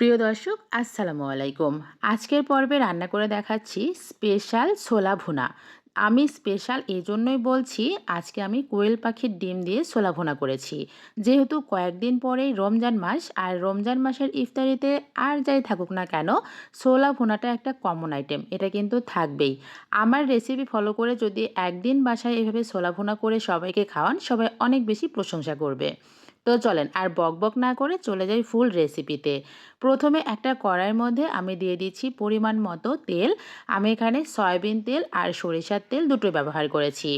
প্রিয় দর্শক আসসালামু আলাইকুম। আজকের পর্বে রান্না করে দেখাচ্ছি স্পেশাল ছোলা ভুনা। আমি স্পেশাল এজন্যই বলছি, আজকে আমি কোয়েল পাখির ডিম দিয়ে ছোলা ভুনা করেছি। যেহেতু কয়েকদিন পরেই রমজান মাস, আর রমজান মাসের ইফতারিতে আর যাই থাকুক না কেন, ছোলা ভুনাটা একটা কমন আইটেম, এটা কিন্তু থাকবেই। আমার রেসিপি ফলো করে যদি একদিন বাসায় এভাবে ছোলা ভুনা করে সবাইকে খাওয়ান, সবাই অনেক বেশি প্রশংসা করবে। তো চলেন আর বকবক না করে চলে যাই ফুল রেসিপিতে। প্রথমে একটা কড়াইয়ের মধ্যে আমি দিয়ে দিচ্ছি পরিমাণ মতো তেল। আমি এখানে সয়াবিন তেল আর সরিষার তেল দুটোই ব্যবহার করেছি।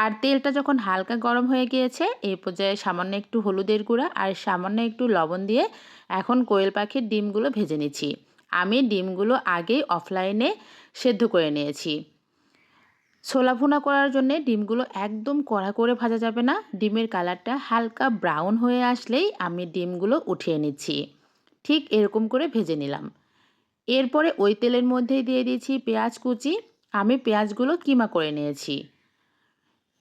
আর তেলটা যখন হালকা গরম হয়ে গিয়েছে, এই পর্যায়ে সামান্য একটু হলুদের গুঁড়া আর সামান্য একটু লবণ দিয়ে এখন কোয়েল পাখির ডিমগুলো ভেজে নিচ্ছি। আমি ডিমগুলো আগেই অফলাইনে সেদ্ধ করে নিয়েছি। ছোলা ভুনা করার জন্যে ডিমগুলো একদম কড়া করে ভাজা যাবে না। ডিমের কালারটা হালকা ব্রাউন হয়ে আসলেই আমি ডিমগুলো উঠিয়ে নিচ্ছি। ঠিক এরকম করে ভেজে নিলাম। এরপরে ওই তেলের মধ্যেই দিয়ে দিয়েছি পেঁয়াজ কুচি। আমি পেঁয়াজগুলো কিমা করে নিয়েছি।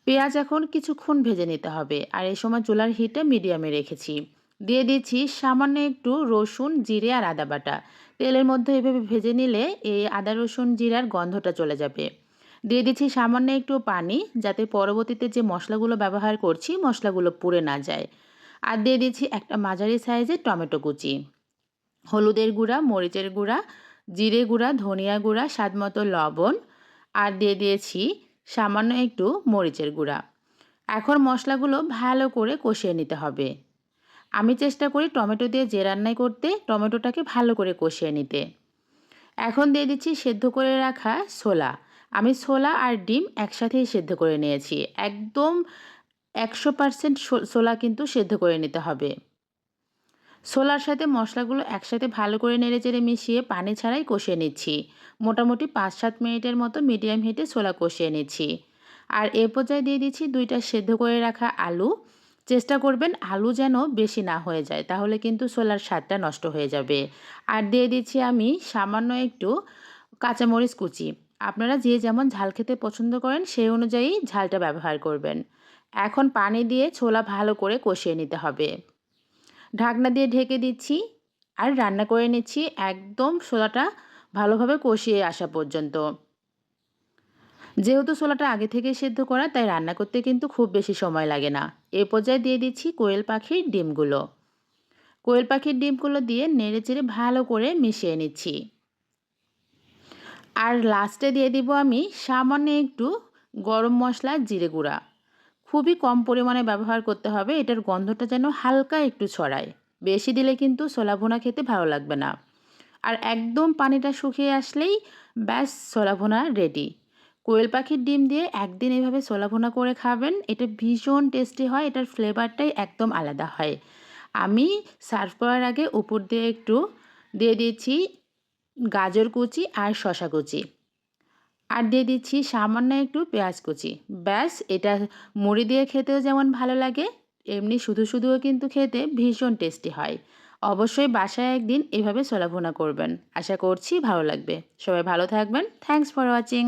পেঁয়াজ এখন কিছুক্ষণ ভেজে নিতে হবে, আর এই সময় চুলার হিটটা মিডিয়ামে রেখেছি। দিয়ে দিচ্ছি সামান্য একটু রসুন, জিরে আর আদা বাটা। তেলের মধ্যে এভাবে ভেজে নিলে এই আদা রসুন জিরার গন্ধটা চলে যাবে। দিয়ে দিচ্ছি সামান্য একটু পানি, যাতে পরবর্তীতে যে মশলাগুলো ব্যবহার করছি মশলাগুলো পুড়ে না যায়। আর দিয়ে দিচ্ছি একটা মাঝারি সাইজের টমেটো কুচি। হলুদের গুঁড়া, মরিচের গুঁড়া, জিরে গুঁড়া, ধনিয়া গুঁড়া, স্বাদমতো লবণ, আর দিয়ে দিয়েছি সামান্য একটু মরিচের গুঁড়া। এখন মশলাগুলো ভালো করে কষিয়ে নিতে হবে। আমি চেষ্টা করি টমেটো দিয়ে যে রান্নাই করতে টমেটোটাকে ভালো করে কষিয়ে নিতে। এখন দিয়ে দিচ্ছি সেদ্ধ করে রাখা ছোলা। আমি ছোলা আর ডিম একসাথেই সেদ্ধ করে নিয়েছি। একদম 100% ছোলা কিন্তু সেদ্ধ করে নিতে হবে। ছোলার সাথে মশলাগুলো একসাথে ভালো করে নেড়েচেড়ে মিশিয়ে পানি ছাড়াই কষিয়ে নিচ্ছি। মোটামুটি 5-7 মিনিটের মতো মিডিয়াম হিটে ছোলা কষিয়ে নিচ্ছি। আর এ পর্যায়ে দিয়ে দিচ্ছি 2টা সেদ্ধ করে রাখা আলু। চেষ্টা করবেন আলু যেন বেশি না হয়ে যায়, তাহলে কিন্তু ছোলার স্বাদটা নষ্ট হয়ে যাবে। আর দিয়ে দিচ্ছি আমি সামান্য একটু কাঁচামরিচ কুচি। আপনারা যে যেমন ঝাল খেতে পছন্দ করেন সেই অনুযায়ী ঝালটা ব্যবহার করবেন। এখন পানি দিয়ে ছোলা ভালো করে কষিয়ে নিতে হবে। ঢাকনা দিয়ে ঢেকে দিচ্ছি আর রান্না করে নিচ্ছি একদম ছোলাটা ভালোভাবে কষিয়ে আসা পর্যন্ত। যেহেতু ছোলাটা আগে থেকে সেদ্ধ করা, তাই রান্না করতে কিন্তু খুব বেশি সময় লাগে না। এ পর্যায়ে দিয়ে দিচ্ছি কোয়েল পাখির ডিমগুলো। কোয়েল পাখির ডিমগুলো দিয়ে নেড়েচেড়ে ভালো করে মিশিয়ে নিচ্ছি। আর লাস্টে দিয়ে দিব আমি সামান্য একটু গরম মশলা, জিরে গুঁড়া। খুবই কম পরিমাণে ব্যবহার করতে হবে, এটার গন্ধটা যেন হালকা একটু ছড়ায়। বেশি দিলে কিন্তু ছোলা ভুনা খেতে ভালো লাগবে না। আর একদম পানিটা শুকিয়ে আসলেই ব্যাস ছোলা ভুনা রেডি। কোয়েল পাখির ডিম দিয়ে একদিন এভাবে ছোলা ভুনা করে খাবেন, এটা ভীষণ টেস্টি হয়, এটার ফ্লেভারটাই একদম আলাদা হয়। আমি সার্ভ করার আগে উপর দিয়ে একটু দিয়ে দিচ্ছি গাজর কুচি আর শসা কুচি। আর দিয়ে দিচ্ছি সামান্য একটু পেঁয়াজ কুচি। ব্যাস, এটা মুড়ি দিয়ে খেতেও যেমন ভালো লাগে, এমনি শুধু শুধুও কিন্তু খেতে ভীষণ টেস্টি হয়। অবশ্যই বাসায় একদিন এভাবে ছোলা ভুনা করবেন। আশা করছি ভালো লাগবে। সবাই ভালো থাকবেন। Thanks for watching.